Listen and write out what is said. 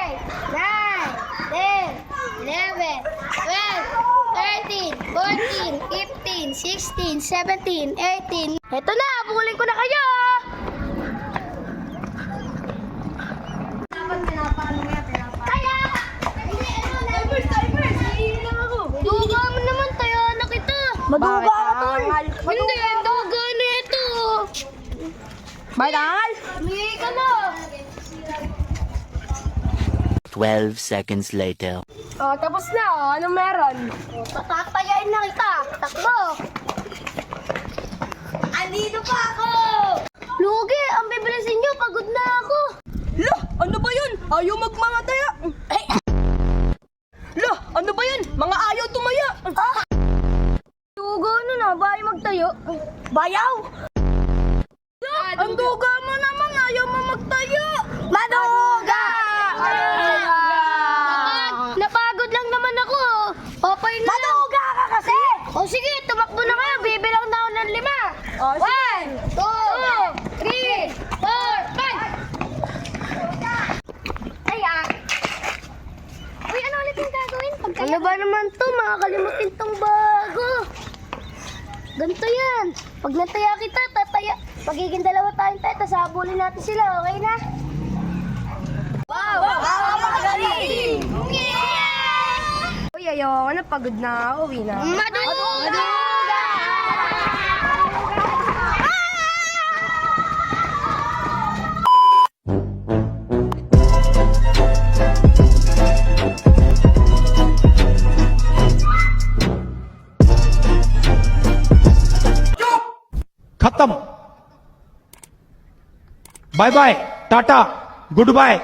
9, 10, 11, 12, 13, 14, 15, 16, 17, 18. Eto na, habulin ko na kayo! Kaya! Duga mo naman, tayo na kita. Maduga ka, tol. Hindi, duga na ito. Marangal! Humingi ka na. 12 seconds later. Oh, tapos na. Oh. Anong meron? Tatayain na kita. Takbo. Andito pa ako. Lugi, ang bibilisin nyo. Pagod na ako. Lo, ano ba yun? Ayaw magmamataya. Ay! Lo, ano ba yun? Mga ayaw tumaya. Dugo na na, bahay magtayo. Bayaw! Lo, ang duga mo naman. Ayaw mo magtayo. Maduga! Napagod lang naman ako. Opay na. Maduga ka kasi. O sige, tumakbo na kayo. Bibilang na ako ng 5. Oh, sige. 1, 2, 3, 4, 5. Taya. Uy, ano ulit yung gagawin? Ano ba naman to? Makakalimutin tong bago. Ganito yan. Pag nataya kita, tataya. Magiging dalawa tayong tayo, tapos habulin natin sila. Okay na? Wow! Magaling! Uy, ayaw na. Pagod na ako. Uwi na. Maduga! खत्म bye bye tata good bye